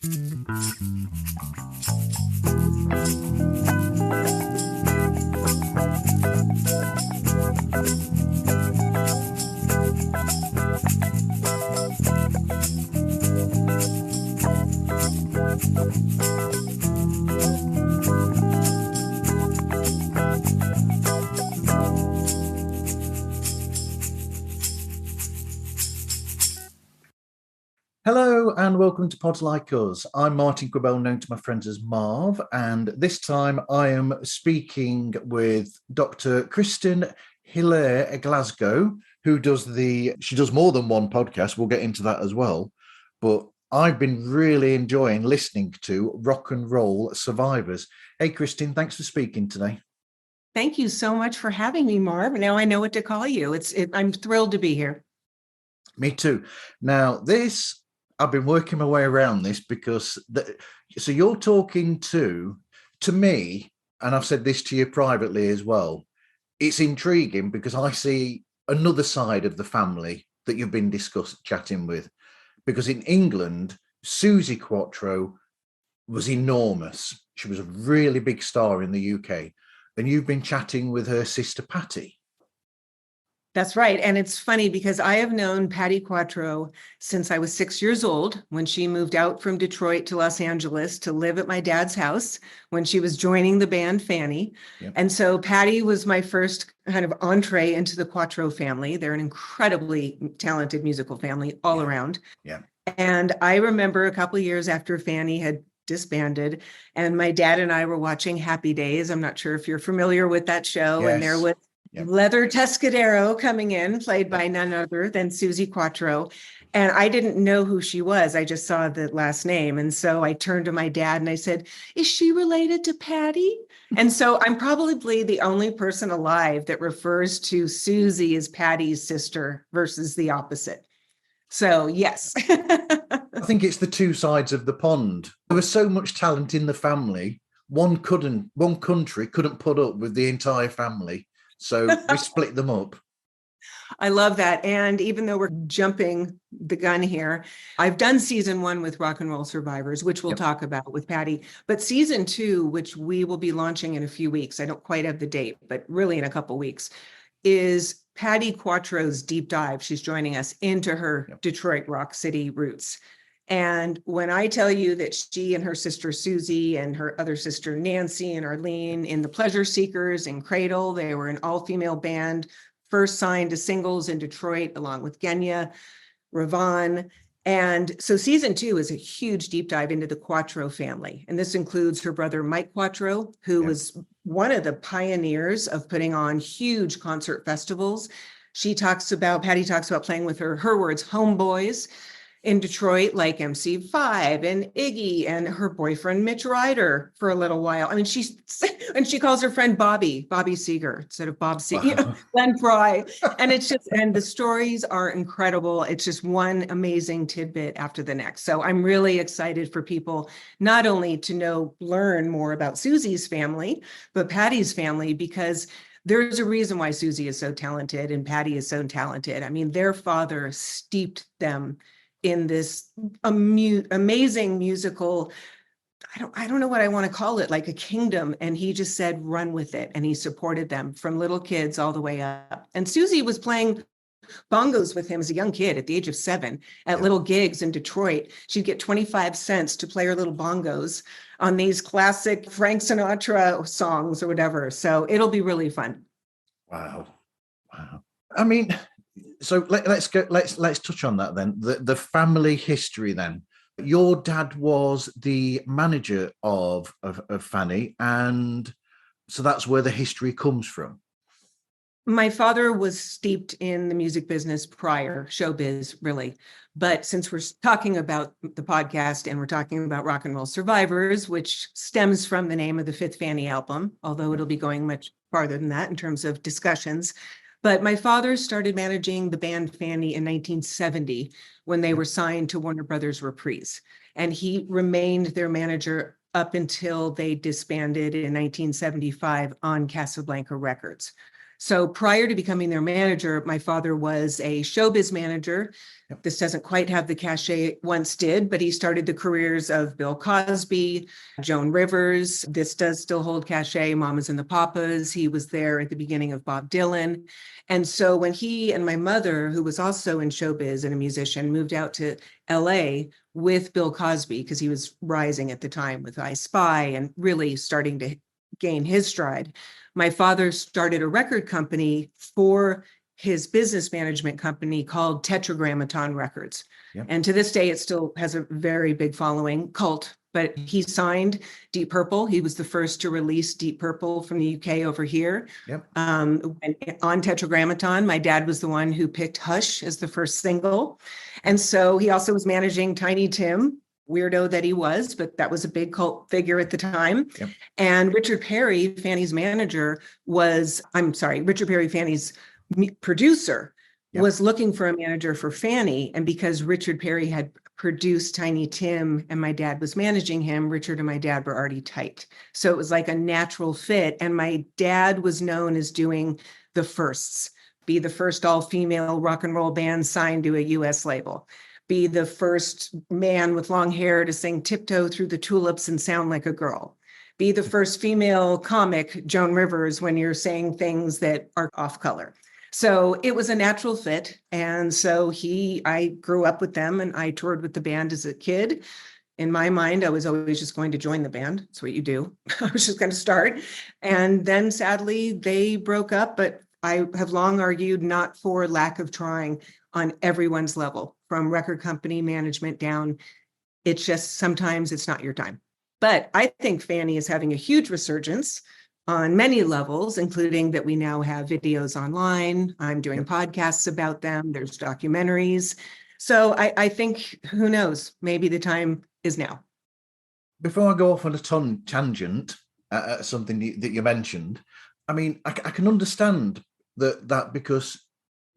Hello and welcome to Pods Like Us. I'm Martin Quibell, known to my friends as Marv, and this time I am speaking with Dr. Kristen Hillaire Glasgow, who she does more than one podcast. We'll get into that as well. But I've been really enjoying listening to Rock and Roll Survivors. Hey, Kristen, thanks for speaking today. Thank you so much for having me, Marv. Now I know what to call you. I'm thrilled to be here. Me too. Now, I've been working my way around this because so you're talking to me, and I've said this to you privately as well. It's intriguing because I see another side of the family that you've been chatting with. Because in England, Susie Quatro was enormous. She was a really big star in the UK. And you've been chatting with her sister Patty. That's right. And it's funny because I have known Patty Quatro since I was 6 years old, when she moved out from Detroit to Los Angeles to live at my dad's house when she was joining the band Fanny. Yep. And so Patty was my first kind of entree into the Quatro family. They're an incredibly talented musical family all around. Yeah. And I remember a couple of years after Fanny had disbanded, and my dad and I were watching Happy Days. I'm not sure if you're familiar with that show. Yes. And there was Leather Tuscadero coming in, played by none other than Susie Quatro. And I didn't know who she was. I just saw the last name. And so I turned to my dad and I said, is she related to Patty? And so I'm probably the only person alive that refers to Susie as Patty's sister versus the opposite. So yes. I think it's the two sides of the pond. There was so much talent in the family. One country couldn't put up with the entire family. So we split them up. I love that. And even though we're jumping the gun here, I've done season 1 with Rock and Roll Survivors, which we'll talk about with Patty. But season 2, which we will be launching in a few weeks, I don't quite have the date, but really in a couple of weeks, is Patty Quatro's deep dive. She's joining us into her Detroit Rock City roots. And when I tell you that she and her sister Susie and her other sister Nancy and Arlene in the Pleasure Seekers and Cradle, they were an all-female band, first signed to singles in Detroit along with Genya, Ravon. And so season 2 is a huge deep dive into the Quatro family. And this includes her brother Mike Quatro, who was one of the pioneers of putting on huge concert festivals. Patty talks about playing with her words, homeboys in Detroit, like MC5 and Iggy and her boyfriend Mitch Ryder for a little while. I mean, she calls her friend Bobby Seeger instead of Bob Seeger, wow. Glenn Fry. And and the stories are incredible. It's just one amazing tidbit after the next. So I'm really excited for people not only to learn more about Susie's family, but Patty's family, because there's a reason why Susie is so talented and Patty is so talented. I mean, their father steeped them in this amazing musical, I don't know what I want to call it, like a kingdom. And he just said, run with it. And he supported them from little kids all the way up. And Susie was playing bongos with him as a young kid at the age of 7 at little gigs in Detroit. She'd get 25 cents to play her little bongos on these classic Frank Sinatra songs or whatever. So it'll be really fun. Wow. I mean, so let's touch on that then. The family history then. Your dad was the manager of Fanny, and so that's where the history comes from. My father was steeped in the music business prior, showbiz, really. But since we're talking about the podcast and we're talking about Rock and Roll Survivors, which stems from the name of the 5th Fanny album, although it'll be going much farther than that in terms of discussions. But my father started managing the band Fanny in 1970 when they were signed to Warner Brothers Reprise. And he remained their manager up until they disbanded in 1975 on Casablanca Records. So prior to becoming their manager, my father was a showbiz manager. Yep. This doesn't quite have the cachet it once did, but he started the careers of Bill Cosby, Joan Rivers. This does still hold cachet, Mamas and the Papas. He was there at the beginning of Bob Dylan. And so when he and my mother, who was also in showbiz and a musician, moved out to LA with Bill Cosby, because he was rising at the time with I Spy and really starting to gain his stride, my father started a record company for his business management company called Tetragrammaton Records. Yep. And to this day, it still has a very big following, cult. But he signed Deep Purple. He was the first to release Deep Purple from the UK over here. Yep. On Tetragrammaton, my dad was the one who picked Hush as the first single. And so he also was managing Tiny Tim, weirdo that he was, but that was a big cult figure at the time. Yep. And Richard Perry, Fanny's manager, Richard Perry, Fanny's producer, Yep. was looking for a manager for Fanny. And because Richard Perry had produced Tiny Tim and my dad was managing him, Richard and my dad were already tight. So it was like a natural fit. And my dad was known as doing the firsts, be the first all-female rock and roll band signed to a US label, be the first man with long hair to sing Tiptoe Through the Tulips and sound like a girl, be the first female comic, Joan Rivers, when you're saying things that are off color. So it was a natural fit. And so I grew up with them and I toured with the band as a kid. In my mind, I was always just going to join the band. That's what you do. I was just going to start. And then sadly, they broke up, but I have long argued not for lack of trying on everyone's level, from record company management down. It's just sometimes it's not your time. But I think Fanny is having a huge resurgence on many levels, including that we now have videos online. I'm doing podcasts about them. There's documentaries. So I think, who knows, maybe the time is now. Before I go off on a tangent, something that you mentioned, I mean, I can understand that because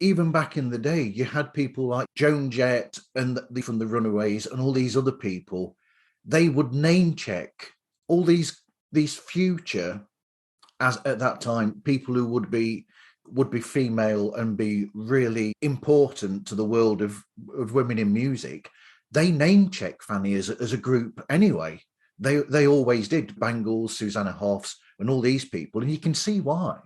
even back in the day, you had people like Joan Jett and from the Runaways and all these other people. They would name check all these future, as at that time, people who would be female and be really important to the world of women in music. They name check Fanny as a group anyway. They always did. Bangles, Susanna Hoffs, and all these people, and you can see why.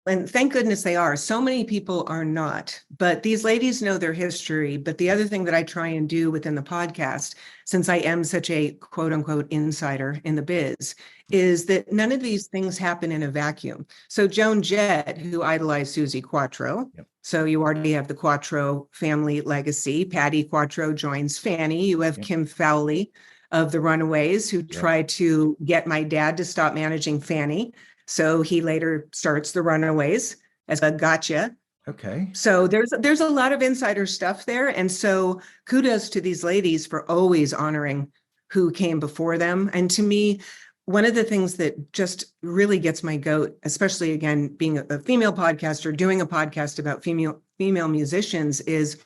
And thank goodness they are. So many people are not, but these ladies know their history. But the other thing that I try and do within the podcast, since I am such a quote unquote insider in the biz, is that none of these things happen in a vacuum. So Joan Jett, who idolized Susie Quatro. Yep. So you already have the Quatro family legacy. Patty Quatro joins Fanny. You have Kim Fowley of the Runaways, who tried to get my dad to stop managing Fanny. So he later starts the Runaways as a gotcha. Okay. So there's a lot of insider stuff there. And so kudos to these ladies for always honoring who came before them. And to me, one of the things that just really gets my goat, especially again, being a female podcaster, doing a podcast about female musicians is,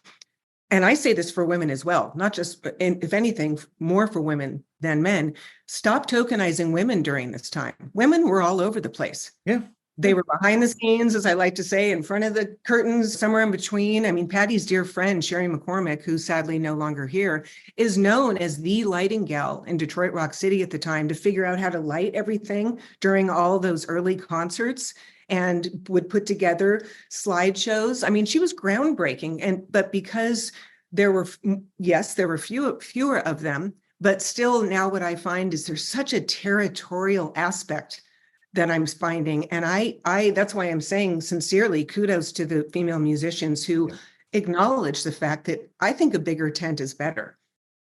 and I say this for women as well, not just, if anything, more for women than men, stop tokenizing women during this time. Women were all over the place. Yeah. They were behind the scenes, as I like to say, in front of the curtains, somewhere in between. I mean, Patty's dear friend, Sherry McCormick, who's sadly no longer here, is known as the lighting gal in Detroit Rock City at the time to figure out how to light everything during all those early concerts, and would put together slideshows. I mean, she was groundbreaking. But because there were fewer of them, but still now what I find is there's such a territorial aspect that I'm finding. And I that's why I'm saying sincerely, kudos to the female musicians who acknowledge the fact that I think a bigger tent is better.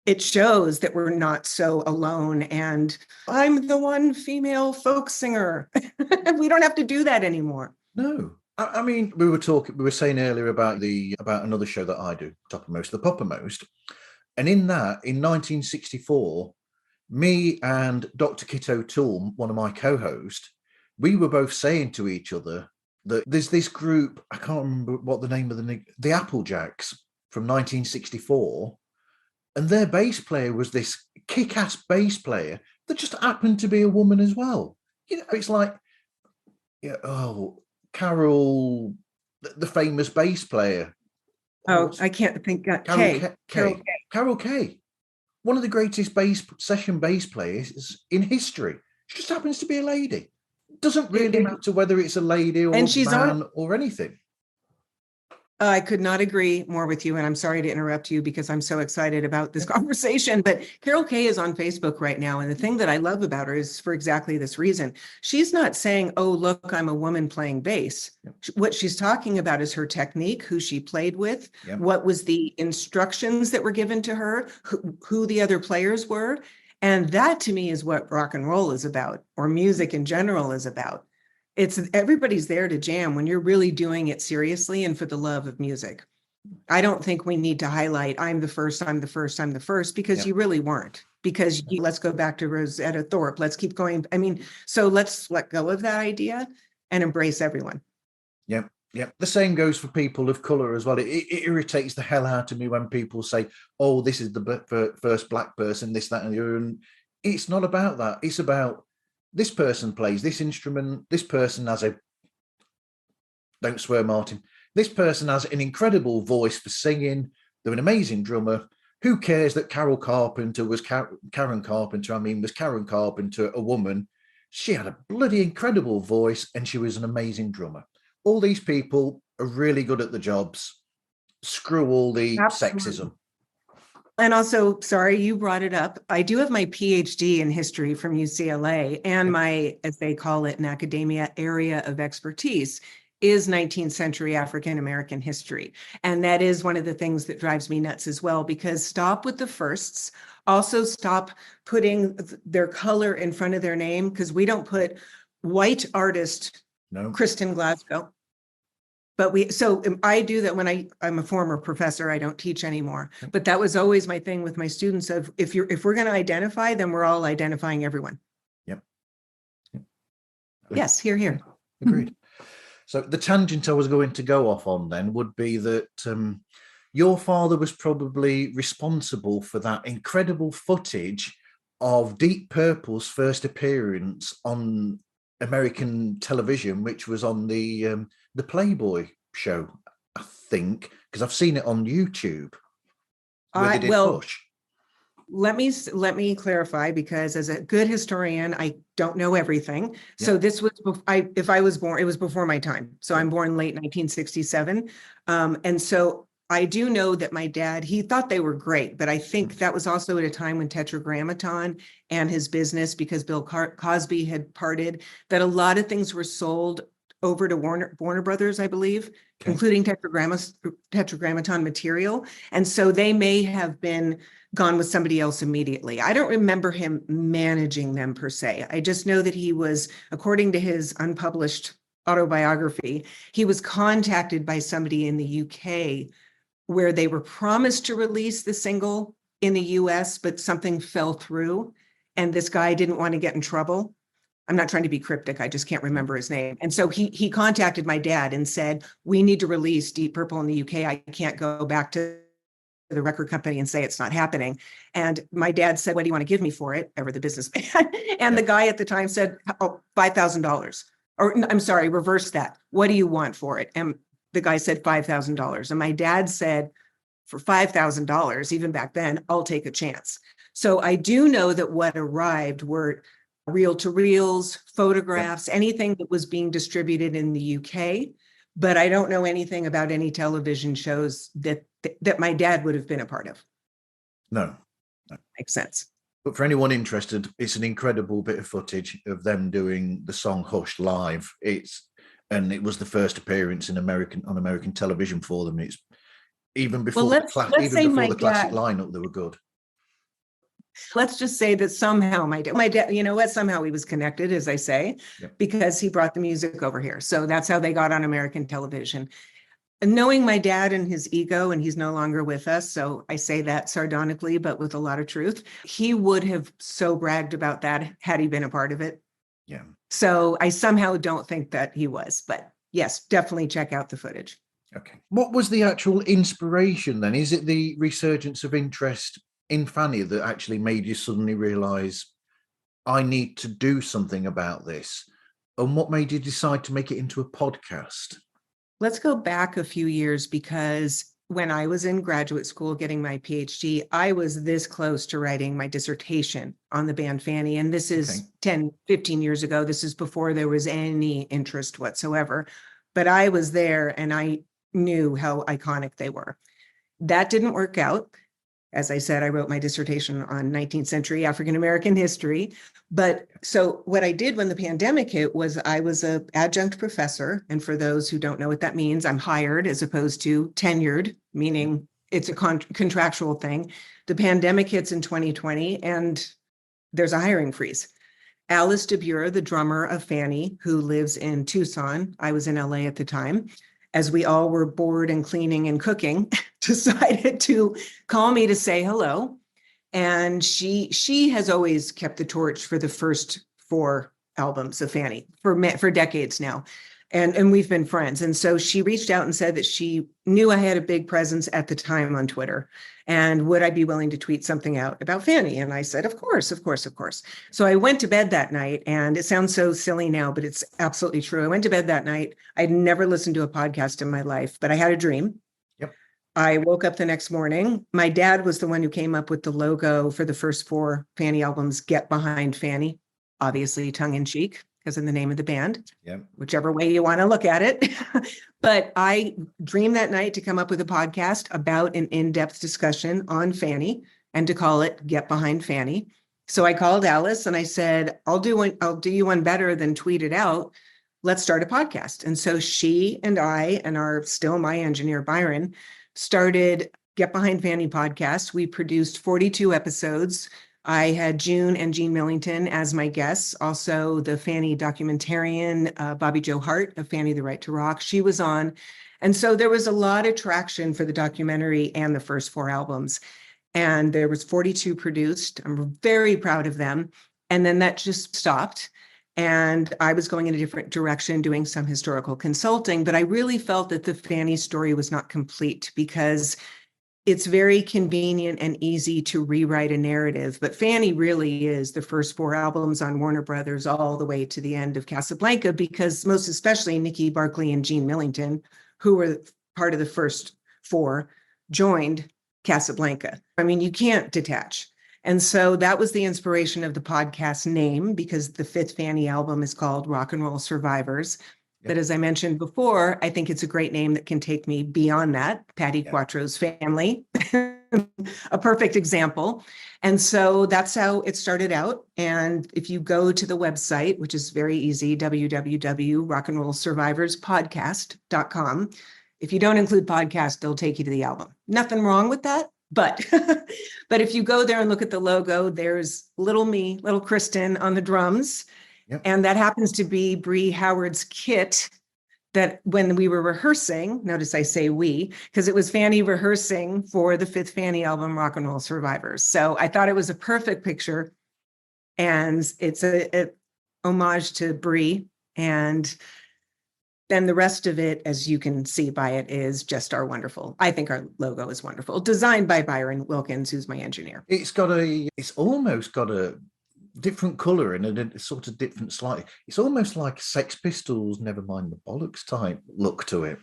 It shows that we're not so alone and I'm the one female folk singer. We don't have to do that anymore. No. I mean, we were saying earlier about another show that I do, Toppermost, the Poppermost. And in that, in 1964, me and Dr. Kit O'Toole, one of my co-hosts, we were both saying to each other that there's this group, I can't remember what the name of the Applejacks from 1964, and their bass player was this kick-ass bass player that just happened to be a woman as well. You know, it's like, Carol, the famous bass player. Oh, I can't think. Carol Kay, one of the greatest session bass players in history. She just happens to be a lady. Doesn't really matter whether it's a lady or a man or anything. I could not agree more with you, and I'm sorry to interrupt you because I'm so excited about this conversation, but Carol Kay is on Facebook right now, and the thing that I love about her is for exactly this reason. She's not saying, oh, look, I'm a woman playing bass. Yep. What she's talking about is her technique, who she played with, yep. What was the instructions that were given to her, who the other players were, and that to me is what rock and roll is about, or music in general is about. It's everybody's there to jam when you're really doing it seriously and for the love of music. I don't think we need to highlight, I'm the first, because you really weren't. Because let's go back to Rosetta Thorpe. Let's keep going. I mean, so let's let go of that idea and embrace everyone. Yep. Yep. The same goes for people of color as well. It irritates the hell out of me when people say, oh, this is the first black person, this, that, and the other. And it's not about that. It's about, this person plays this instrument. This person has don't swear, Martin. This person has an incredible voice for singing. They're an amazing drummer. Who cares that Karen Carpenter was Karen Carpenter a woman? She had a bloody incredible voice and she was an amazing drummer. All these people are really good at the jobs. Screw all the sexism. And also, sorry, you brought it up. I do have my PhD in history from UCLA, and my, as they call it in academia, area of expertise is 19th century African-American history. And that is one of the things that drives me nuts as well, because stop with the firsts. Also stop putting their color in front of their name, because we don't put white artist Kristen Glasgow. But I do that when I'm a former professor, I don't teach anymore. But that was always my thing with my students of if we're going to identify, then we're all identifying everyone. Yep. Yes, here. Agreed. So the tangent I was going to go off on then would be that your father was probably responsible for that incredible footage of Deep Purple's first appearance on American television, which was on the Playboy show, I think, because I've seen it on YouTube. Let me clarify, because as a good historian, I don't know everything. Yeah. So this was if I was born, it was before my time. So I'm born late 1967, and so I do know that my dad, he thought they were great, but I think that was also at a time when Tetragrammaton and his business, because Bill Cosby had parted, that a lot of things were sold over to Warner Brothers, I believe, including Tetragrammaton material. And so they may have been gone with somebody else immediately. I don't remember him managing them per se. I just know that he was, according to his unpublished autobiography, he was contacted by somebody in the UK where they were promised to release the single in the US, but something fell through. And this guy didn't want to get in trouble. I'm not trying to be cryptic. I just can't remember his name. And so he contacted my dad and said, we need to release Deep Purple in the UK. I can't go back to the record company and say it's not happening. And my dad said, what do you want to give me for it? Ever the businessman. And the guy at the time said, oh, $5,000. Or I'm sorry, reverse that. What do you want for it? And the guy said $5,000. And my dad said, for $5,000, even back then, I'll take a chance. So I do know that what arrived were reel-to-reels, photographs, anything that was being distributed in the UK. But I don't know anything about any television shows that my dad would have been a part of. No. Makes sense. But for anyone interested, it's an incredible bit of footage of them doing the song Hush live. And it was the first appearance on American television for them. It's even before the classic lineup, they were good. Let's just say that somehow my dad, you know what? Somehow he was connected, as I say, because he brought the music over here. So that's how they got on American television. And knowing my dad and his ego, and he's no longer with us, so I say that sardonically, but with a lot of truth, he would have so bragged about that had he been a part of it. Yeah. So I somehow don't think that he was, but yes, definitely check out the footage. Okay. What was the actual inspiration then? Is it the resurgence of interest in Fanny that actually made you suddenly realize I need to do something about this? And what made you decide to make it into a podcast? Let's go back a few years, because when I was in graduate school getting my PhD, I was this close to writing my dissertation on the band Fanny. And this is 10, 15 years ago. This is before there was any interest whatsoever. But I was there and I knew how iconic they were. That didn't work out. As I said, I wrote my dissertation on 19th century African-American history. But so what I did when the pandemic hit was I was an adjunct professor. And for those who don't know what that means, I'm hired as opposed to tenured, meaning it's a contractual thing. The pandemic hits in 2020 and there's a hiring freeze. Alice DeBure, the drummer of Fanny, who lives in Tucson, I was in LA at the time, as we all were bored and cleaning and cooking, decided to call me to say hello. And she has always kept the torch for the first 4 albums of Fanny for decades now. And we've been friends. And so she reached out and said that she knew I had a big presence at the time on Twitter. And would I be willing to tweet something out about Fanny? And I said, of course, of course, of course. So I went to bed that night, and it sounds so silly now, but it's absolutely true. I went to bed that night. I'd never listened to a podcast in my life, but I had a dream. Yep. I woke up the next morning. My dad was the one who came up with the logo for the first 4 Fanny albums, Get Behind Fanny, obviously tongue in cheek, because in the name of the band, whichever way you want to look at it. But I dreamed that night to come up with a podcast about an in-depth discussion on Fanny and to call it Get Behind Fanny. So I called Alice and I said, I'll do you one better than tweet it out. Let's start a podcast. And so she and I and my engineer, Byron, started Get Behind Fanny podcast. We produced 42 episodes. I had June and Jean Millington as my guests. Also, the Fanny documentarian, Bobby Jo Hart of Fanny, The Right to Rock, she was on. And so there was a lot of traction for the documentary and the first 4 albums. And there was 42 produced. I'm very proud of them. And then that just stopped. And I was going in a different direction, doing some historical consulting. But I really felt that the Fanny story was not complete, because it's very convenient and easy to rewrite a narrative, but Fanny really is the first 4 albums on Warner Brothers all the way to the end of Casablanca, because most especially Nikki Barclay and Jean Millington, who were part of the first 4, joined Casablanca. I mean, you can't detach. And so that was the inspiration of the podcast name, because the 5th Fanny album is called Rock and Roll Survivors. But as I mentioned before, I think it's a great name that can take me beyond that. Patty Quattro's family, a perfect example. And so that's how it started out. And if you go to the website, which is very easy, www.rockandrollsurvivorspodcast.com, if you don't include podcast, they'll take you to the album. Nothing wrong with that. But if you go there and look at the logo, there's little Kristen on the drums. Yep. And that happens to be Bree Howard's kit that when we were rehearsing, notice I say we, because it was Fanny rehearsing for the 5th Fanny album, Rock and Roll Survivors. So I thought it was a perfect picture. And it's a homage to Bree. And then the rest of it, as you can see by it, is just I think our logo is wonderful. Designed by Byron Wilkins, who's my engineer. It's almost got a different color and a sort of different slight. It's almost like Sex Pistols, Never Mind the Bollocks type look to it.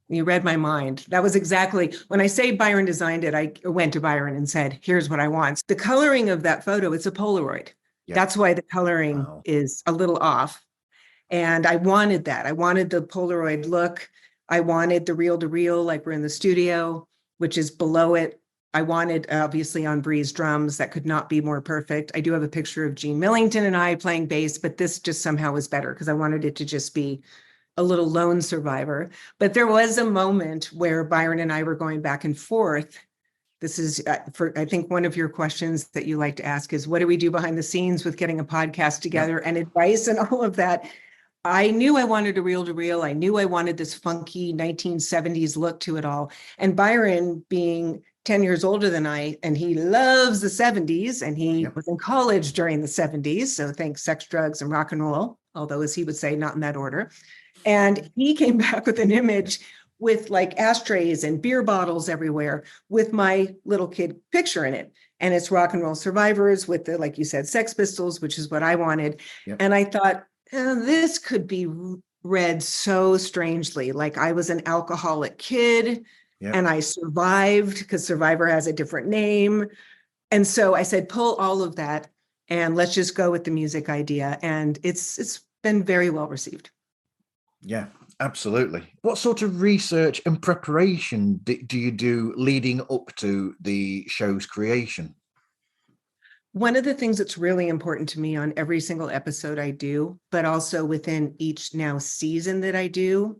You read my mind. That was exactly when I say Byron designed it. I went to Byron and said, here's what I want. The coloring of that photo, it's a Polaroid. Yep. That's why the coloring is a little off. And I wanted that. I wanted the Polaroid look. I wanted the reel to reel, like we're in the studio, which is below it. I wanted, obviously, on Bree's drums. That could not be more perfect. I do have a picture of Jean Millington and I playing bass, but this just somehow was better because I wanted it to just be a little lone survivor. But there was a moment where Byron and I were going back and forth. This is, I think one of your questions that you like to ask is, what do we do behind the scenes with getting a podcast together and advice and all of that? I knew I wanted a reel to reel. I knew I wanted this funky 1970s look to it all. And Byron, being 10 years older than I, and he loves the 70s, and he was in college during the 70s. So think sex, drugs, and rock and roll, although, as he would say, not in that order. And he came back with an image with like ashtrays and beer bottles everywhere with my little kid picture in it. And it's Rock and Roll Survivors with the, like you said, Sex Pistols, which is what I wanted. And I thought, this could be read so strangely. Like I was an alcoholic kid and I survived, because Survivor has a different name. And so I said, pull all of that and let's just go with the music idea. And it's been very well received. Yeah, absolutely. What sort of research and preparation do you do leading up to the show's creation? One of the things that's really important to me on every single episode I do, but also within each now season that I do,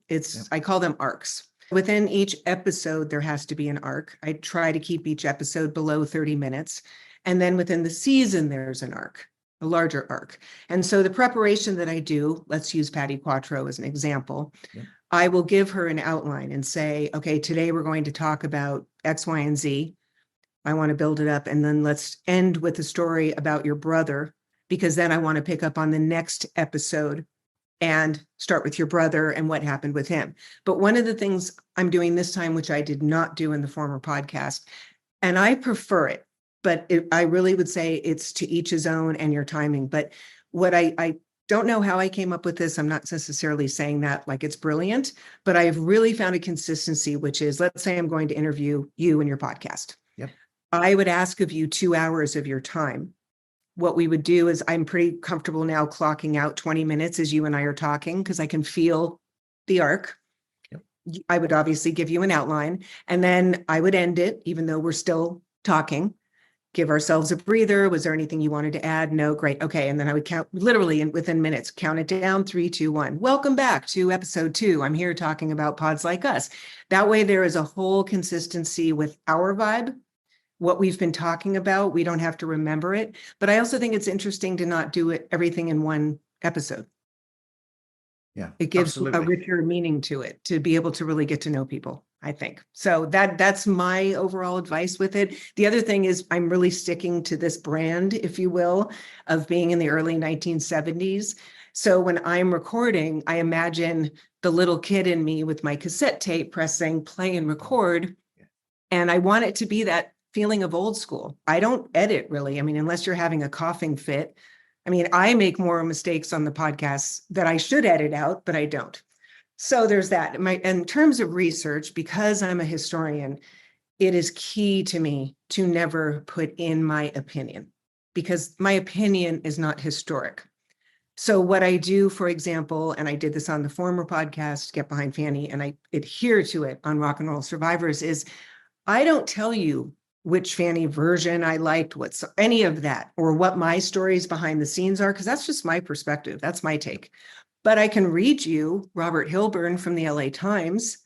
I call them arcs. Within each episode, there has to be an arc. I try to keep each episode below 30 minutes. And then within the season, there's an arc, a larger arc. And so the preparation that I do, let's use Patty Quattro as an example. I will give her an outline and say, okay, today we're going to talk about X, Y, and Z. I want to build it up. And then let's end with a story about your brother, because then I want to pick up on the next episode and start with your brother and what happened with him. But one of the things I'm doing this time, which I did not do in the former podcast, and I prefer it, but I really would say it's to each his own and your timing. But what I don't know how I came up with this. I'm not necessarily saying that like it's brilliant, but I've really found a consistency, which is, let's say I'm going to interview you in your podcast. I would ask of you 2 hours of your time. What we would do is, I'm pretty comfortable now clocking out 20 minutes as you and I are talking, because I can feel the arc. I would obviously give you an outline, and then I would end it, even though we're still talking, give ourselves a breather. Was there anything you wanted to add? No, great. Okay. And then I would count literally within minutes, count it down, 3, 2, 1. Welcome back to episode 2. I'm here talking about Pods Like Us. That way there is a whole consistency with our vibe. What we've been talking about, we don't have to remember it. But I also think it's interesting to not do everything in one episode. Yeah, it gives absolutely a richer meaning to it, to be able to really get to know people, I think. So that's my overall advice with it. The other thing is, I'm really sticking to this brand, if you will, of being in the early 1970s. So when I'm recording, I imagine the little kid in me with my cassette tape pressing play and record. And I want it to be that feeling of old school. I don't edit really. I mean, unless you're having a coughing fit. I mean, I make more mistakes on the podcasts that I should edit out, but I don't. So there's that. In terms of research, because I'm a historian, it is key to me to never put in my opinion, because my opinion is not historic. So what I do, for example, and I did this on the former podcast, Get Behind Fanny, and I adhere to it on Rock and Roll Survivors, is I don't tell you which Fanny version I liked, what's any of that, or what my stories behind the scenes are, because that's just my perspective. That's my take. But I can read you Robert Hilburn from the LA Times,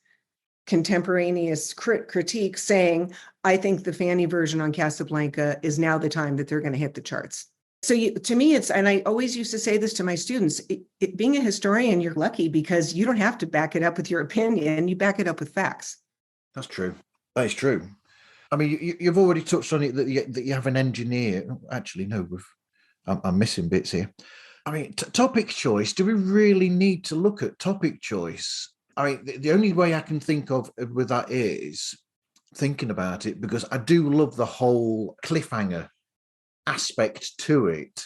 contemporaneous critique saying, I think the Fanny version on Casablanca is now the time that they're going to hit the charts. So to me, and I always used to say this to my students, being a historian, you're lucky, because you don't have to back it up with your opinion. You back it up with facts. That's true. That is true. I mean, you've already touched on it, that you have an engineer. Actually, no, I'm missing bits here. I mean, topic choice. Do we really need to look at topic choice? I mean, the only way I can think of with that is thinking about it, because I do love the whole cliffhanger aspect to it,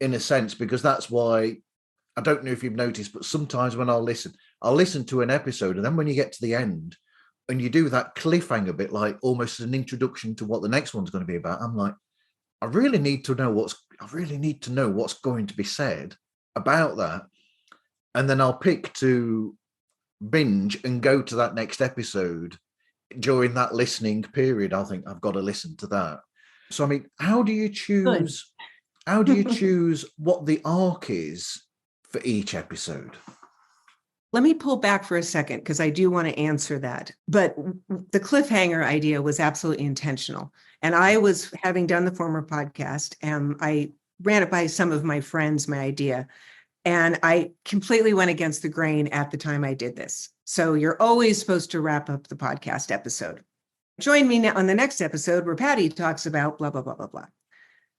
in a sense, because that's why, I don't know if you've noticed, but sometimes when I'll listen to an episode, and then when you get to the end, and you do that cliffhanger bit, like almost an introduction to what the next one's going to be about, I'm like, I really need to know what's going to be said about that. And then I'll pick to binge and go to that next episode during that listening period. I think I've got to listen to that. So, I mean, how do you choose what the arc is for each episode? Let me pull back for a second, because I do want to answer that. But the cliffhanger idea was absolutely intentional. And I was, having done the former podcast, and I ran it by some of my friends, my idea, and I completely went against the grain at the time I did this. So you're always supposed to wrap up the podcast episode. Join me now on the next episode where Patty talks about blah, blah, blah, blah, blah.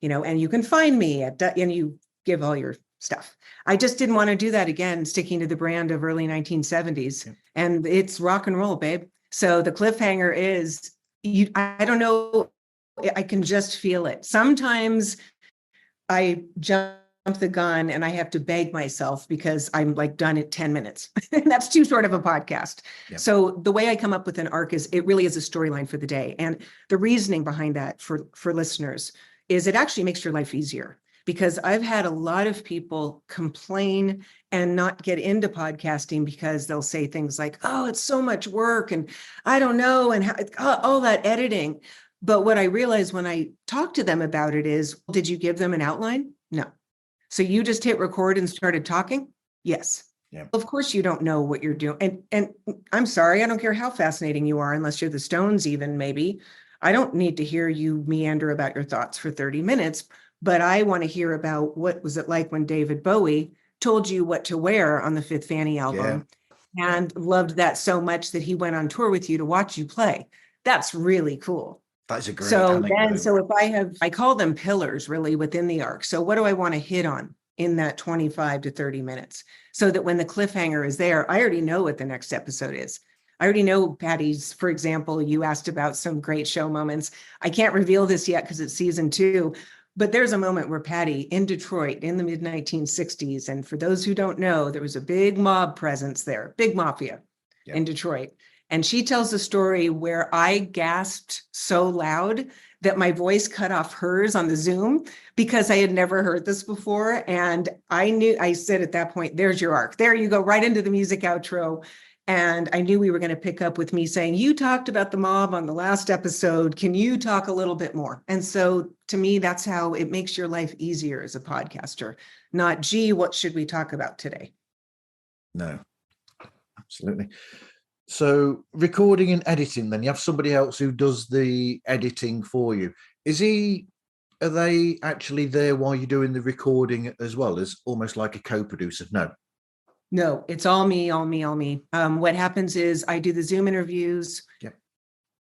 And you can find me and you give all your stuff. I just didn't want to do that again, sticking to the brand of early 1970s. Yeah. And it's rock and roll, babe. So the cliffhanger is, I don't know, I can just feel it. Sometimes I jump the gun and I have to beg myself because I'm like done at 10 minutes. And that's too short of a podcast. Yep. So the way I come up with an arc is it really is a storyline for the day. And the reasoning behind that for listeners is it actually makes your life easier. Because I've had a lot of people complain and not get into podcasting because they'll say things like, oh, it's so much work and I don't know, and all that editing. But what I realized when I talked to them about it is, did you give them an outline? No. So you just hit record and started talking? Yes. Yeah. Of course you don't know what you're doing. And I'm sorry, I don't care how fascinating you are, unless you're the Stones even, maybe. I don't need to hear you meander about your thoughts for 30 minutes. But I want to hear about what was it like when David Bowie told you what to wear on the Fifth Fanny album, and loved that so much that he went on tour with you to watch you play. That's really cool. That's a great anecdote. So if I call them pillars really within the arc. So what do I want to hit on in that 25 to 30 minutes so that when the cliffhanger is there, I already know what the next episode is. I already know Patty's, for example, you asked about some great show moments. I can't reveal this yet because it's season 2. But there's a moment where Patty in Detroit in the mid 1960s, and for those who don't know, there was a big mob presence there, big mafia in Detroit. And she tells a story where I gasped so loud that my voice cut off hers on the Zoom because I had never heard this before. And I said at that point, there's your arc. There you go, right into the music outro. And I knew we were going to pick up with me saying, you talked about the mob on the last episode. Can you talk a little bit more? And so to me, that's how it makes your life easier as a podcaster. Not, gee, what should we talk about today? No, absolutely. So recording and editing, then you have somebody else who does the editing for you. Are they actually there while you're doing the recording as well, as almost like a co-producer? No, it's all me. What happens is I do the Zoom interviews. Yep.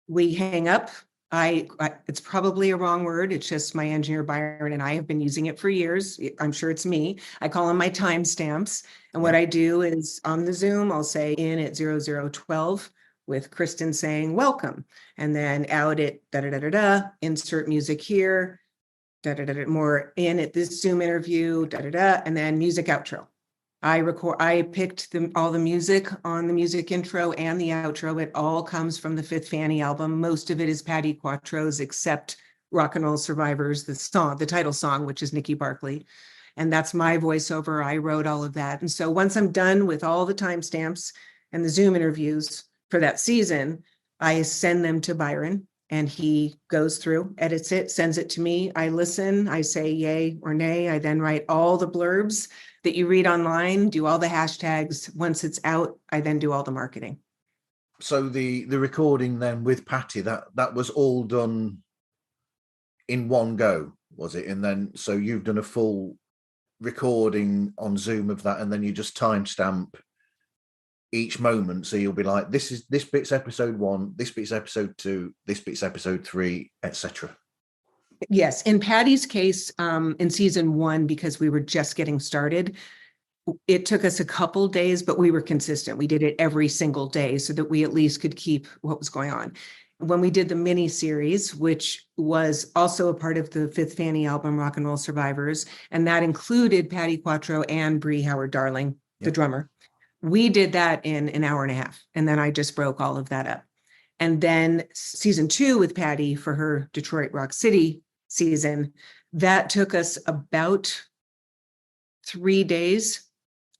We hang up. It's probably a wrong word. It's just my engineer, Byron, and I have been using it for years. I'm sure it's me. I call them my timestamps. And what I do is on the Zoom, I'll say in at 0012 with Kristen saying, welcome. And then out at da-da-da-da-da, insert music here, da-da-da-da, more in at this Zoom interview, da-da-da, and then music outro. I picked all the music on the music intro and the outro. It all comes from the Fifth Fanny album. Most of it is Patty Quattro's, except Rock and Roll Survivors, the title song, which is Nikki Barclay. And that's my voiceover. I wrote all of that. And so once I'm done with all the timestamps and the Zoom interviews for that season, I send them to Byron and he goes through, edits it, sends it to me. I listen, I say yay or nay. I then write all the blurbs that you read online, do all the hashtags. Once it's out, I then do all the marketing. So the recording then with Patty, that was all done in one go, was it? And then so you've done a full recording on Zoom of that, and then you just timestamp each moment. So you'll be like, this bit's episode 1, this bit's episode 2, this bit's episode 3, etc. Yes. In Patty's case, in season 1, because we were just getting started, it took us a couple days, but we were consistent. We did it every single day so that we at least could keep what was going on. When we did the mini series, which was also a part of the Fifth Fanny album, Rock and Roll Survivors, and that included Patty Quattro and Bree Howard-Darling, the drummer. We did that in an hour and a half. And then I just broke all of that up. And then season 2 with Patty for her Detroit Rock City season, that took us about 3 days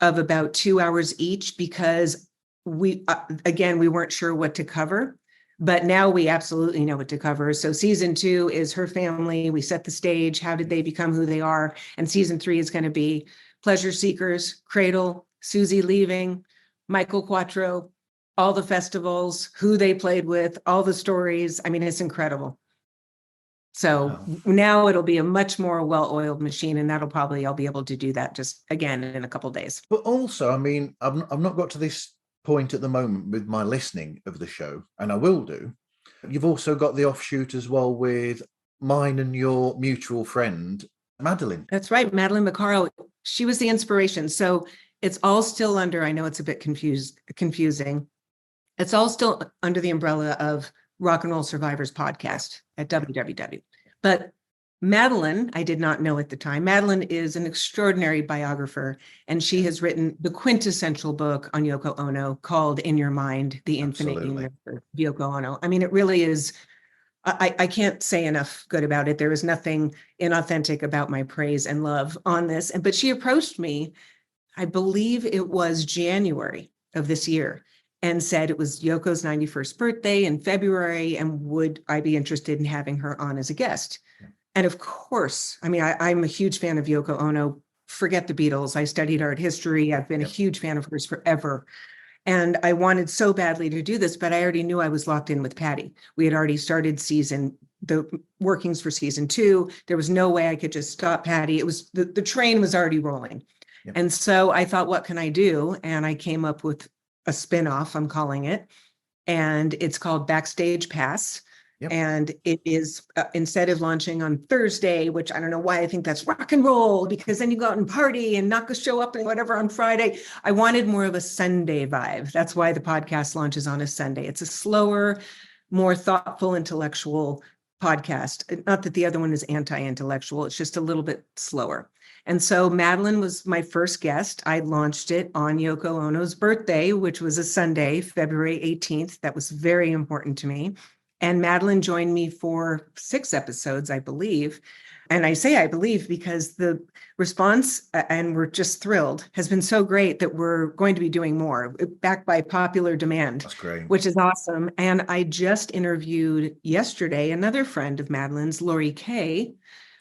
of about 2 hours each, because we weren't sure what to cover, but now we absolutely know what to cover. So season 2 is her family. We set the stage. How did they become who they are? And season 3 is going to be Pleasure Seekers, Cradle, Susie leaving, Michael Quattro, all the festivals, who they played with, all the stories. I mean, it's incredible. So now it'll be a much more well-oiled machine, and I'll be able to do that just again in a couple of days. But also, I mean, I've not got to this point at the moment with my listening of the show, and I will do. You've also got the offshoot as well with mine and your mutual friend, Madeline. That's right, Madeline McCarroll. She was the inspiration. So it's all still under, I know it's a bit confusing. It's all still under the umbrella of Rock and Roll Survivors podcast at WWW. But Madeline, I did not know at the time. Madeline is an extraordinary biographer, and she has written the quintessential book on Yoko Ono called In Your Mind, The Infinite Absolutely. Universe of Yoko Ono. I mean, it really is, I can't say enough good about it. There is nothing inauthentic about my praise and love on this. But she approached me, I believe it was January of this year, and said it was Yoko's 91st birthday in February, and would I be interested in having her on as a guest? And of course, I mean, I'm a huge fan of Yoko Ono. Forget the Beatles. I studied art history. I've been a huge fan of hers forever. And I wanted so badly to do this, but I already knew I was locked in with Patty. We had already started the workings for season 2. There was no way I could just stop Patty. It was the train was already rolling. Yep. And so I thought, what can I do? And I came up with a spinoff, I'm calling it. And it's called Backstage Pass. Yep. And it is, instead of launching on Thursday, which I don't know why I think that's rock and roll, because then you go out and party and not go show up and whatever on Friday. I wanted more of a Sunday vibe. That's why the podcast launches on a Sunday. It's a slower, more thoughtful, intellectual podcast. Not that the other one is anti-intellectual. It's just a little bit slower. And so Madeline was my first guest. I launched it on Yoko Ono's birthday, which was a Sunday, February 18th. That was very important to me. And Madeline joined me for 6 episodes, I believe. And I say I believe because the response, and we're just thrilled, has been so great that we're going to be doing more, backed by popular demand. That's great. Which is awesome. And I just interviewed yesterday another friend of Madeline's, Lori Kay,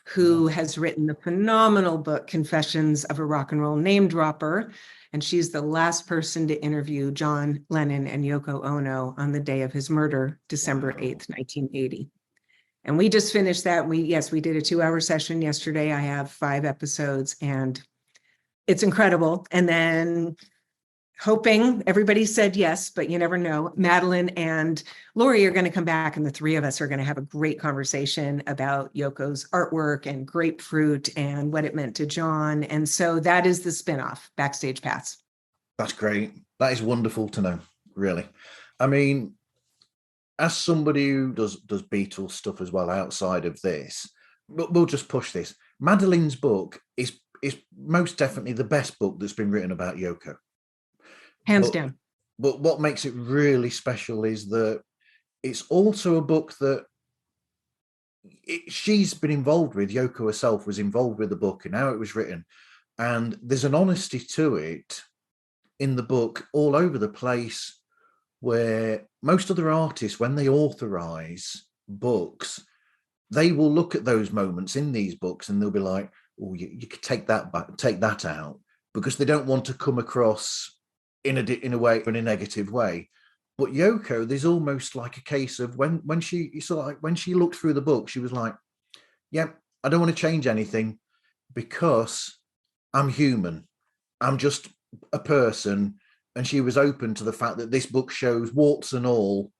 who has written the phenomenal book, Confessions of a Rock and Roll Name Dropper. And she's the last person to interview John Lennon and Yoko Ono on the day of his murder, December 8th, 1980. And we just finished that. We did a 2-hour session yesterday. I have 5 episodes and it's incredible. And then hoping, everybody said yes, but you never know, Madeline and Lori are going to come back, and the 3 of us are going to have a great conversation about Yoko's artwork and Grapefruit and what it meant to John. And so that is the spinoff, Backstage Pass. That's great. That is wonderful to know, really. I mean, as somebody who does Beatles stuff as well outside of this, we'll just push this. Madeline's book is most definitely the best book that's been written about Yoko. Hands down. But what makes it really special is that it's also a book that she's been involved with. Yoko herself was involved with the book and how it was written. And there's an honesty to it in the book all over the place, where most other artists, when they authorize books, they will look at those moments in these books and they'll be like, oh, you could take that back, take that out, because they don't want to come across in a way, in a negative way. But Yoko, there's almost like a case of when she looked through the book, she was like, yeah, I don't want to change anything because I'm human. I'm just a person. And she was open to the fact that this book shows, warts and all,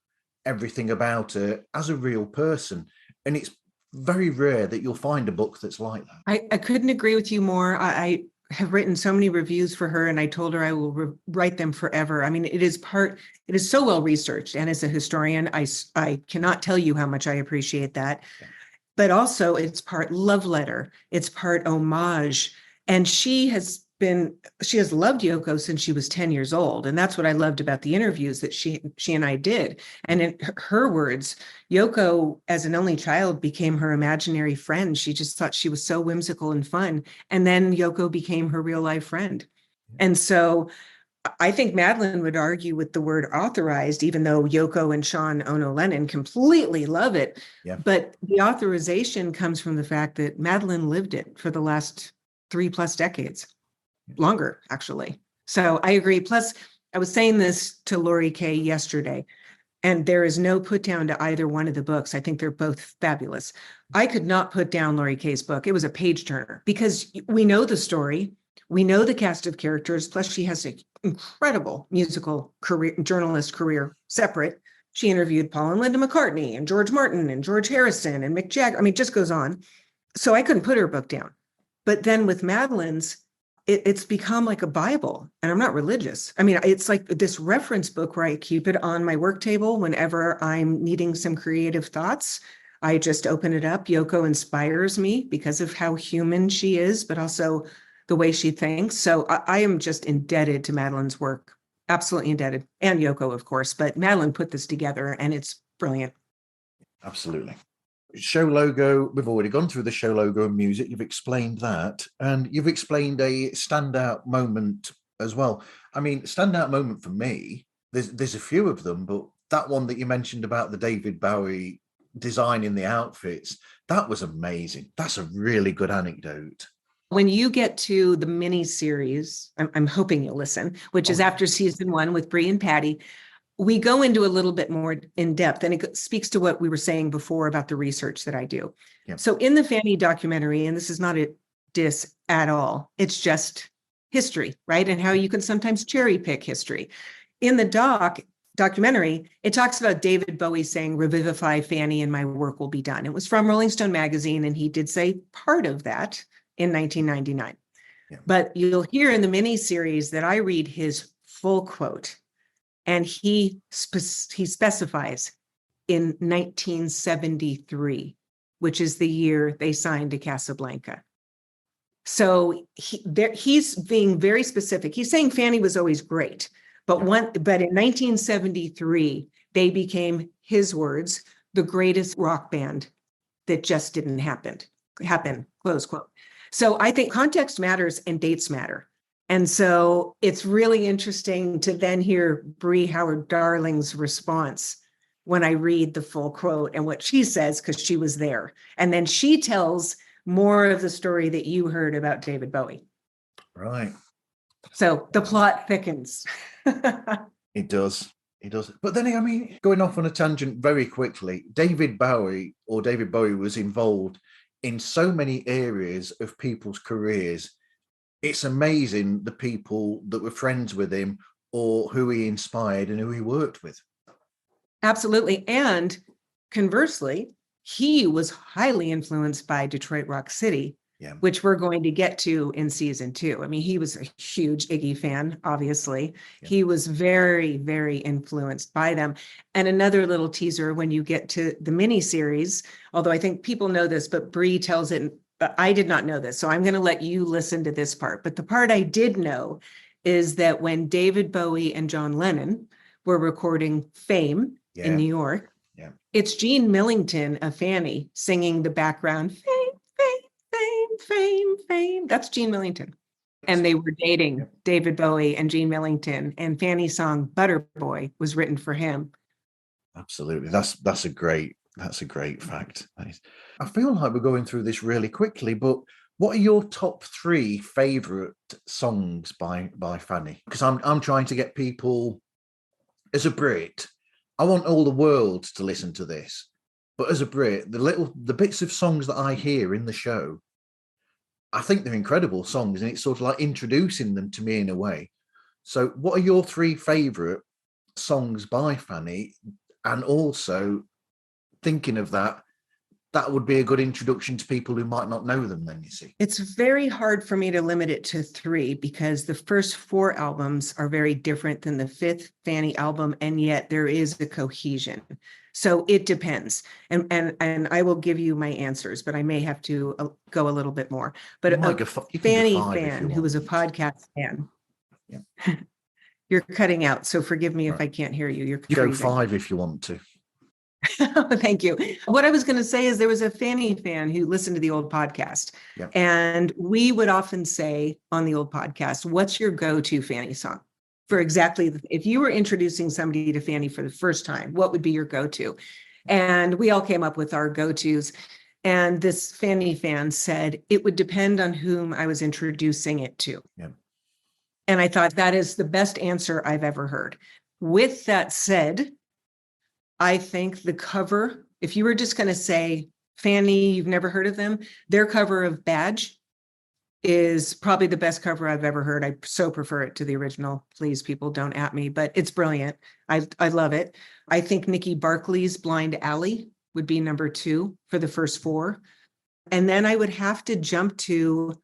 everything about her as a real person. And it's very rare that you'll find a book that's like that. I couldn't agree with you more. I have written so many reviews for her, and I told her I will write them forever. I mean, it is so well researched. And as a historian, I cannot tell you how much I appreciate that. Yeah. But also it's part love letter. It's part homage. And she has loved Yoko since she was 10 years old. And that's what I loved about the interviews that she and I did. And in her words, Yoko, as an only child, became her imaginary friend. She just thought she was so whimsical and fun. And then Yoko became her real life friend. And so I think Madeline would argue with the word authorized, even though Yoko and Sean Ono Lennon completely love it. Yeah. But the authorization comes from the fact that Madeline lived it for the last 3+ decades. Longer, actually. So I agree. Plus, I was saying this to Lori Kay yesterday, and there is no put down to either one of the books. I think they're both fabulous. I could not put down Lori Kay's book. It was a page turner because we know the story. We know the cast of characters. Plus, she has an incredible musical career, journalist career separate. She interviewed Paul and Linda McCartney and George Martin and George Harrison and Mick Jagger. I mean, it just goes on. So I couldn't put her book down. But then with Madeline's, it's become like a Bible, and I'm not religious. I mean, it's like this reference book where I keep it on my work table whenever I'm needing some creative thoughts. I just open it up. Yoko inspires me because of how human she is, but also the way she thinks. So I am just indebted to Madeline's work. Absolutely indebted. And Yoko, of course, but Madeline put this together and it's brilliant. Absolutely. Show logo, we've already gone through the show logo and music. You've explained that. And you've explained a standout moment as well. I mean, standout moment for me, there's a few of them, but that one that you mentioned about the David Bowie designing the outfits, that was amazing. That's a really good anecdote. When you get to the mini series, I'm hoping you'll listen, which is after season 1 with Bree and Patty, we go into a little bit more in depth, and it speaks to what we were saying before about the research that I do. Yep. So in the Fanny documentary, and this is not a diss at all, it's just history, right? And how you can sometimes cherry pick history. In the documentary, it talks about David Bowie saying, "Revivify Fanny and my work will be done." It was from Rolling Stone magazine, and he did say part of that in 1999. Yeah. But you'll hear in the mini series that I read his full quote, and he specifies in 1973, which is the year they signed to Casablanca. So he's being very specific. He's saying Fanny was always great, but in 1973, they became, his words, the greatest rock band that just didn't happen, close quote. So I think context matters and dates matter. And so it's really interesting to then hear Bree Howard-Darling's response when I read the full quote and what she says, because she was there. And then she tells more of the story that you heard about David Bowie. Right. So the plot thickens. It does. It does. But then, I mean, going off on a tangent very quickly, David Bowie was involved in so many areas of people's careers. It's amazing the people that were friends with him or who he inspired and who he worked with. Absolutely. And conversely, he was highly influenced by Detroit Rock City, which we're going to get to in season 2. I mean, he was a huge Iggy fan, obviously. Yeah. He was very, very influenced by them. And another little teaser when you get to the mini series, although I think people know this, but Bree tells it, but I did not know this. So I'm going to let you listen to this part. But the part I did know is that when David Bowie and John Lennon were recording Fame in New York, it's Gene Millington of Fanny singing the background, fame, fame, fame, fame, fame. That's Gene Millington. And they were dating, David Bowie and Gene Millington. And Fanny's song Butter Boy was written for him. Absolutely. That's a great fact. I feel like we're going through this really quickly, but what are your top 3 favorite songs by Fanny? Because I'm trying to get people, as a Brit, I want all the world to listen to this. But as a Brit, the bits of songs that I hear in the show, I think they're incredible songs, and it's sort of like introducing them to me in a way. So what are your 3 favorite songs by Fanny? And also thinking of that would be a good introduction to people who might not know them then, you see. It's very hard for me to limit it to 3 because the first 4 albums are very different than the 5th Fanny album, and yet there is a cohesion. So it depends. And I will give you my answers, but I may have to go a little bit more. But a Fanny fan who was a podcast fan. Yeah. You're cutting out, so forgive me if I can't hear you. You're go 5 if you want to. Thank you. What I was going to say is there was a Fanny fan who listened to the old podcast. Yeah. And we would often say on the old podcast, what's your go-to Fanny song? For exactly, if you were introducing somebody to Fanny for the first time, what would be your go-to? And we all came up with our go-tos. And this Fanny fan said, it would depend on whom I was introducing it to. Yeah. And I thought that is the best answer I've ever heard. With that said, I think the cover, if you were just going to say, Fanny, you've never heard of them, their cover of Badge is probably the best cover I've ever heard. I so prefer it to the original. Please, people, don't at me, but it's brilliant. I love it. I think Nikki Barclay's Blind Alley would be number 2 for the first 4. And then I would have to jump to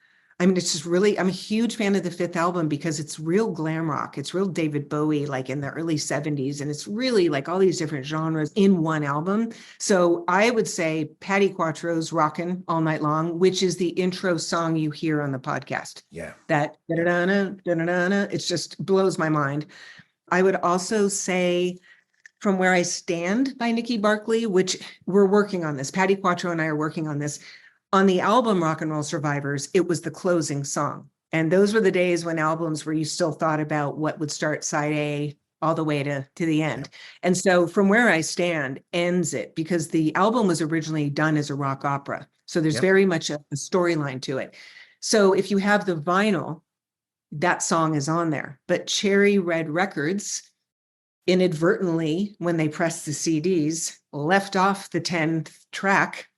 I mean, it's just really, I'm a huge fan of the fifth album because it's real glam rock. It's real David Bowie, like in the early 70s. And it's really like all these different genres in one album. So I would say Patti Quattro's Rockin' All Night Long, which is the intro song you hear on the podcast. Yeah. That da-da-da-na, da-da-da-na, it just blows my mind. I would also say From Where I Stand by Nikki Barclay, which we're working on this. Patti Quattro and I are working on this. On the album Rock and Roll Survivors, it was the closing song. And those were the days when albums where you still thought about what would start side A all the way to the end. And so From Where I Stand ends it because the album was originally done as a rock opera. So there's very much a storyline to it. So if you have the vinyl, that song is on there. But Cherry Red Records inadvertently, when they pressed the CDs, left off the 10th track.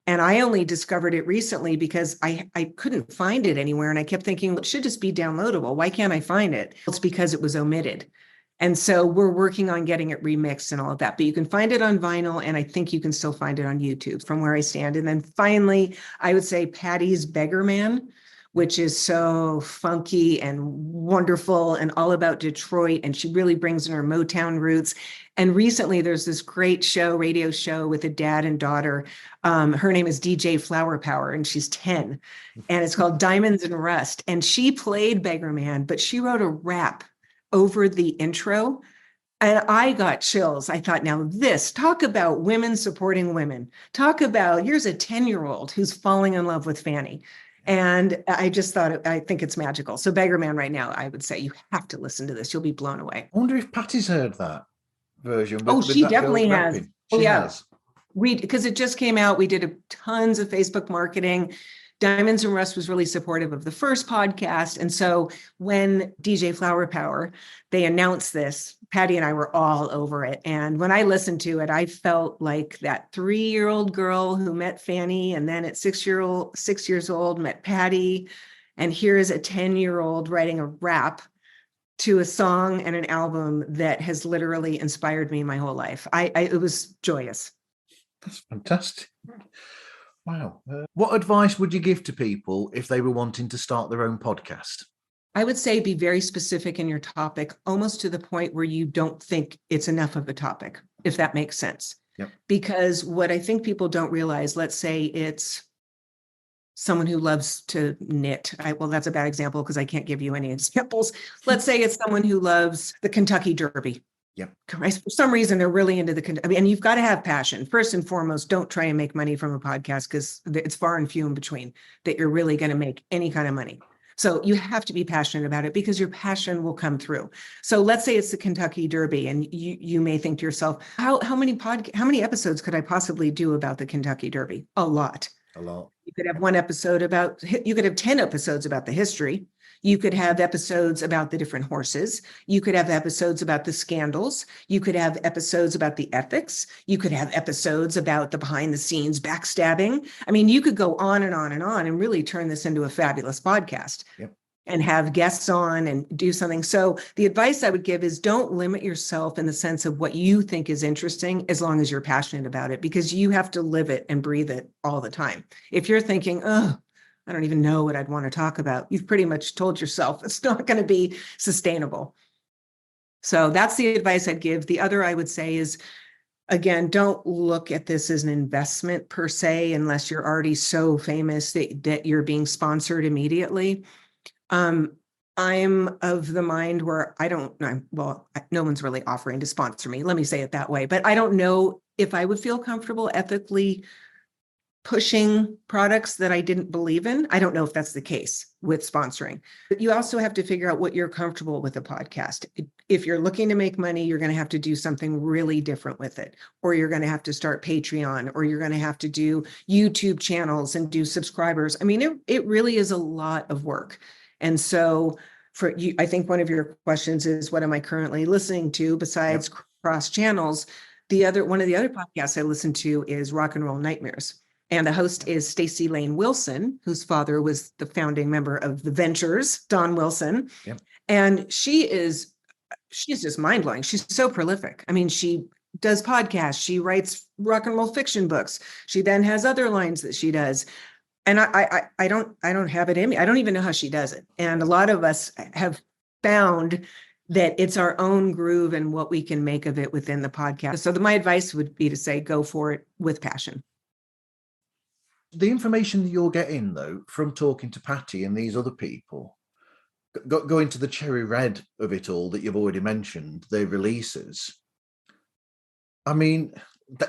And I only discovered it recently because I couldn't find it anywhere. And I kept thinking, well, it should just be downloadable. Why can't I find it? It's because it was omitted. And so we're working on getting it remixed and all of that. But you can find it on vinyl, and I think you can still find it on YouTube, From Where I Stand. And then finally, I would say Patty's Beggar Man, which is so funky and wonderful and all about Detroit. And she really brings in her Motown roots. And recently there's this great radio show with a dad and daughter. Her name is DJ Flower Power, and she's 10. And it's called Diamonds and Rust. And she played Beggar Man, but she wrote a rap over the intro. And I got chills. I thought, now talk about women supporting women. Talk about, here's a 10-year-old who's falling in love with Fanny. And I just thought, I think it's magical. So Beggar Man right now, I would say you have to listen to this. You'll be blown away. I wonder if Patty's heard that version. She definitely has. She has. Because it just came out. We did tons of Facebook marketing. Diamonds and Rust was really supportive of the first podcast. And so when DJ Flower Power, they announced this, Patty and I were all over it. And when I listened to it, I felt like that 3-year-old girl who met Fanny, and then at 6 years old, met Patty. And here is a 10-year-old writing a rap to a song and an album that has literally inspired me my whole life. It was joyous. That's fantastic. Wow. What advice would you give to people if they were wanting to start their own podcast? I would say be very specific in your topic, almost to the point where you don't think it's enough of a topic, if that makes sense. Yep. Because what I think people don't realize, let's say it's someone who loves to knit. Well, that's a bad example because I can't give you any examples. Let's say it's someone who loves the Kentucky Derby. Yeah. For some reason, they're really into and you've got to have passion. First and foremost, don't try and make money from a podcast because it's far and few in between that you're really going to make any kind of money. So you have to be passionate about it because your passion will come through. So let's say it's the Kentucky Derby, and you may think to yourself, how many episodes could I possibly do about the Kentucky Derby? A lot. You could have you could have 10 episodes about the history. You could have episodes about the different horses. You could have episodes about the scandals. You could have episodes about the ethics. You could have episodes about the behind the scenes backstabbing. I mean, you could go on and on and on and really turn this into a fabulous podcast. Yep. And have guests on and do something. So the advice I would give is don't limit yourself in the sense of what you think is interesting, as long as you're passionate about it, because you have to live it and breathe it all the time. If you're thinking, oh, I don't even know what I'd want to talk about, you've pretty much told yourself it's not going to be sustainable. So that's the advice I'd give. The other I would say is, again, don't look at this as an investment per se, unless you're already so famous that you're being sponsored immediately. I'm of the mind where no one's really offering to sponsor me. Let me say it that way. But I don't know if I would feel comfortable ethically pushing products that I didn't believe in. I don't know if that's the case with sponsoring. But you also have to figure out what you're comfortable with a podcast. If you're looking to make money, you're going to have to do something really different with it, or you're going to have to start Patreon, or you're going to have to do YouTube channels and do subscribers. I mean, it really is a lot of work. And so for you, I think one of your questions is, what am I currently listening to besides cross channels? One of the other podcasts I listen to is Rock and Roll Nightmares. And the host is Stacey Lane Wilson, whose father was the founding member of the Ventures, Don Wilson. Yep. And she's just mind-blowing. She's so prolific. I mean, she does podcasts. She writes rock and roll fiction books. She then has other lines that she does. And I don't have it in me. I don't even know how she does it. And a lot of us have found that it's our own groove and what we can make of it within the podcast. So my advice would be to say, go for it with passion. The information that you're getting, though, from talking to Patty and these other people, going to the cherry red of it all that you've already mentioned, their releases, I mean,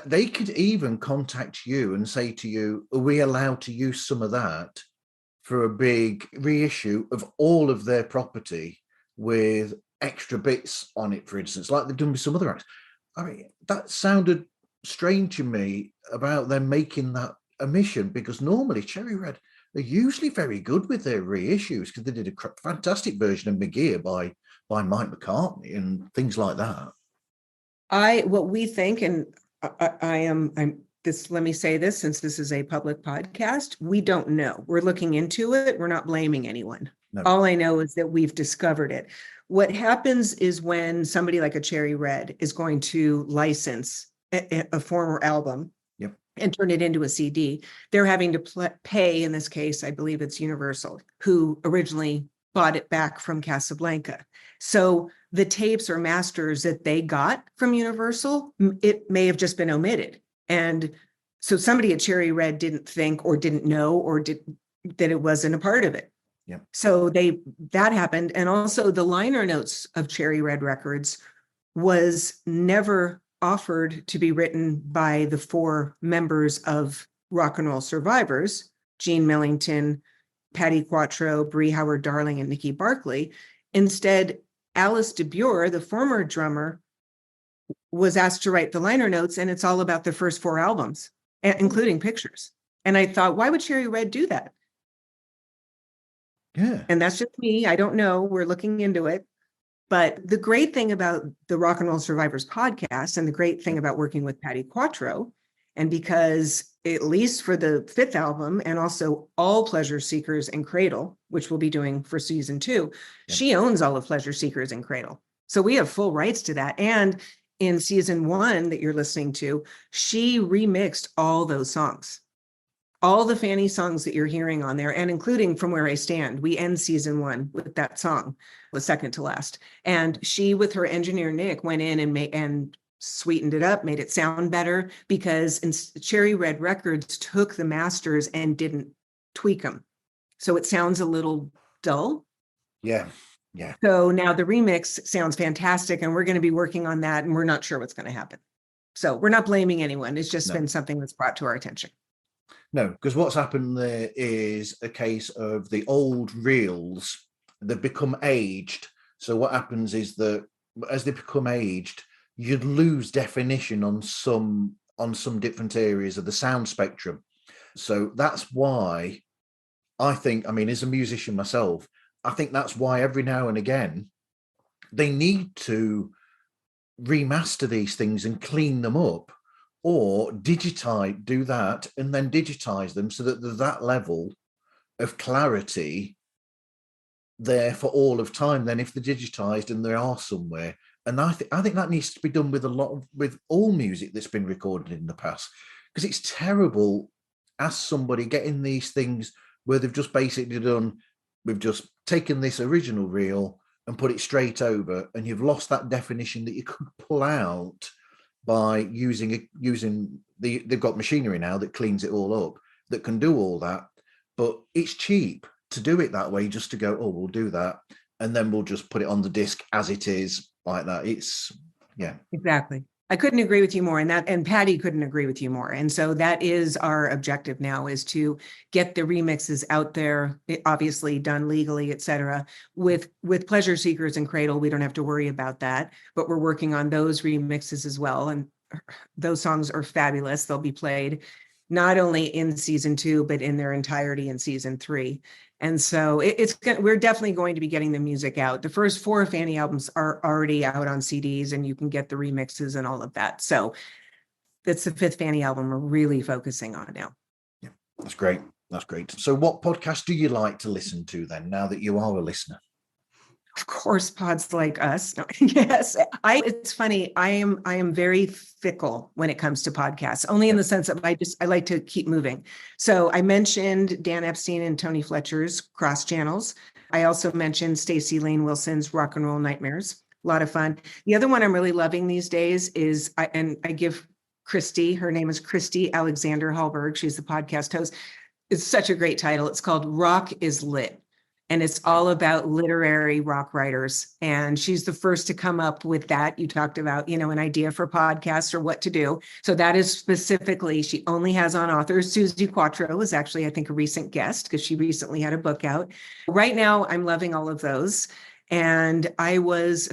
they could even contact you and say to you, are we allowed to use some of that for a big reissue of all of their property with extra bits on it, for instance, like they've done with some other acts? I mean, that sounded strange to me about them making that a mission, because normally Cherry Red are usually very good with their reissues, because they did a fantastic version of McGear by Mike McCartney and things like that. What we think, and I'm this, let me say this, since this is a public podcast, we don't know. We're looking into it. We're not blaming anyone. No. All I know is that we've discovered it. What happens is when somebody like a Cherry Red is going to license a former album, yep, and turn it into a CD, they're having to pay, in this case, I believe it's Universal, who originally bought it back from Casablanca. So the tapes or masters that they got from Universal, it may have just been omitted. And so somebody at Cherry Red didn't think or didn't know or that it wasn't a part of it. Yeah. So that happened. And also the liner notes of Cherry Red Records was never offered to be written by the four members of Rock and Roll Survivors, Gene Millington, Patty Quattro, Bree Howard Darling, and Nikki Barclay. Instead, Alice DeBure, the former drummer, was asked to write the liner notes, and it's all about the first four albums, including pictures. And I thought, why would Cherry Red do that? Yeah. And that's just me. I don't know. We're looking into it. But the great thing about the Rock and Roll Survivors podcast, and the great thing about working with Patty Quattro, and because at least for the fifth album, and also all Pleasure Seekers and Cradle, which we'll be doing for season 2, yeah, she owns all of Pleasure Seekers and Cradle. So we have full rights to that. And in season 1 that you're listening to, she remixed all those songs. All the Fanny songs that you're hearing on there, and including From Where I Stand. We end season 1 with that song, the second to last. And she, with her engineer, Nick, went in and sweetened it up, made it sound better, because Cherry Red Records took the masters and didn't tweak them. So it sounds a little dull. Yeah. Yeah. So now the remix sounds fantastic, and we're going to be working on that, and we're not sure what's going to happen. So we're not blaming anyone. It's just been something that's brought to our attention. No, because what's happened there is a case of the old reels, they've become aged. So what happens is that as they become aged, you'd lose definition on some different areas of the sound spectrum. So that's why I think, I mean, as a musician myself, I think that's why every now and again they need to remaster these things and clean them up, or do that and then digitize them so that there's that level of clarity there for all of time. Then if they're digitized and they are somewhere, and I think that needs to be done with with all music that's been recorded in the past, because it's terrible as somebody getting these things where they've just basically done, we've just taken this original reel and put it straight over, and you've lost that definition that you could pull out by using they've got machinery now that cleans it all up, that can do all that, but it's cheap to do it that way, just to go, oh, we'll do that, and then we'll just put it on the disc as it is, like that. It's, yeah. Exactly. I couldn't agree with you more, and Patty couldn't agree with you more. And so that is our objective now, is to get the remixes out there, obviously done legally, et cetera. With Pleasure Seekers and Cradle, we don't have to worry about that, but we're working on those remixes as well. And those songs are fabulous. They'll be played not only in season 2, but in their entirety in season 3. And so we're definitely going to be getting the music out. The first 4 Fanny albums are already out on CDs, and you can get the remixes and all of that. So that's the 5th Fanny album we're really focusing on now. Yeah, that's great. That's great. So what podcast do you like to listen to then, now that you are a listener? Of course, pods like us. No, yes, it's funny. I am very fickle when it comes to podcasts, only in the sense that I like to keep moving. So I mentioned Dan Epstein and Tony Fletcher's Cross Channels. I also mentioned Stacey Lane Wilson's Rock and Roll Nightmares. A lot of fun. The other one I'm really loving these days is, I give Christy, her name is Christy Alexander Hallberg. She's the podcast host. It's such a great title. It's called Rock is Lit. And it's all about literary rock writers. And she's the first to come up with that. You talked about, an idea for podcasts or what to do. So that is specifically, she only has on authors. Susie Quattro is actually, I think, a recent guest because she recently had a book out. Right now, I'm loving all of those. And a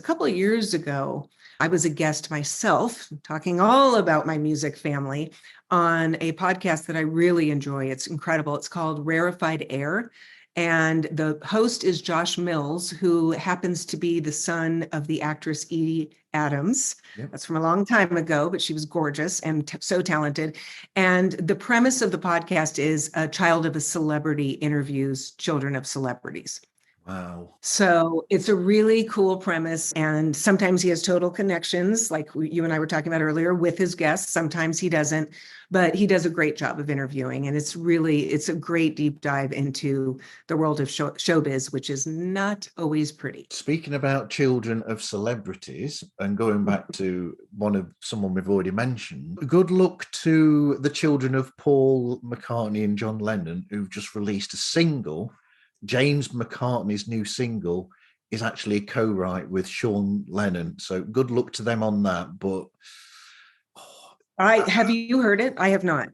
couple of years ago, I was a guest myself, talking all about my music family on a podcast that I really enjoy. It's incredible. It's called Rarefied Air. And the host is Josh Mills, who happens to be the son of the actress Edie Adams. Yep. That's from a long time ago, but she was gorgeous and so talented. And the premise of the podcast is a child of a celebrity interviews children of celebrities. Wow. So it's a really cool premise. And sometimes he has total connections, like you and I were talking about earlier, with his guests. Sometimes he doesn't, but he does a great job of interviewing. And it's a great deep dive into the world of showbiz, which is not always pretty. Speaking about children of celebrities and going back to someone we've already mentioned, good luck to the children of Paul McCartney and John Lennon, who've just released a single. James McCartney's new single is actually a co-write with Sean Lennon. So good luck to them on that. But have you heard it? I have not.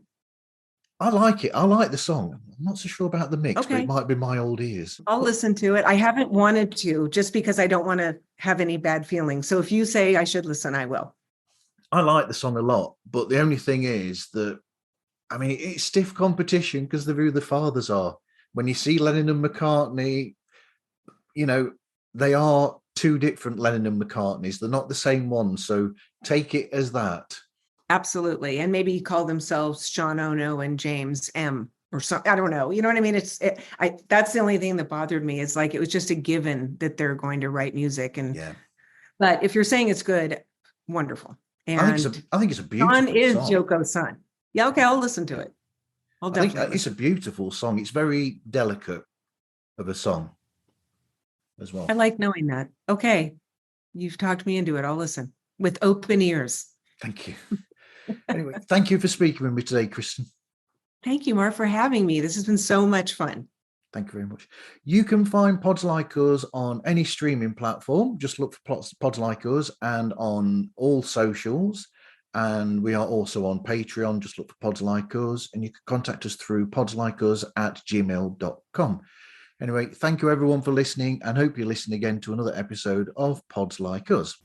I like it. I like the song. I'm not so sure about the mix, okay. But it might be my old ears. I'll listen to it. I haven't wanted to, just because I don't want to have any bad feelings. So if you say I should listen, I will. I like the song a lot, but the only thing is that, it's stiff competition because of who the fathers are. When you see Lennon and McCartney, they are two different Lennon and McCartneys. They're not the same one. So take it as that. Absolutely. And maybe call themselves Sean Ono and James M or something. I don't know. You know what I mean? That's the only thing that bothered me. It's like, it was just a given that they're going to write music. But if you're saying it's good, wonderful. And I think it's a beautiful Sean is song. Yoko's son. Yeah. Okay. I'll listen to it. I think it's a beautiful song. It's very delicate of a song as well. I like knowing that. Okay. You've talked me into it. I'll listen with open ears. Thank you. Anyway, thank you for speaking with me today, Kristen. Thank you, Marv, for having me. This has been so much fun. Thank you very much. You can find Pods Like Us on any streaming platform. Just look for Pods Like Us and on all socials. And we are also on Patreon. Just look for Pods Like Us, and you can contact us through podslikeus@gmail.com. Anyway, thank you everyone for listening, and hope you listen again to another episode of Pods Like Us.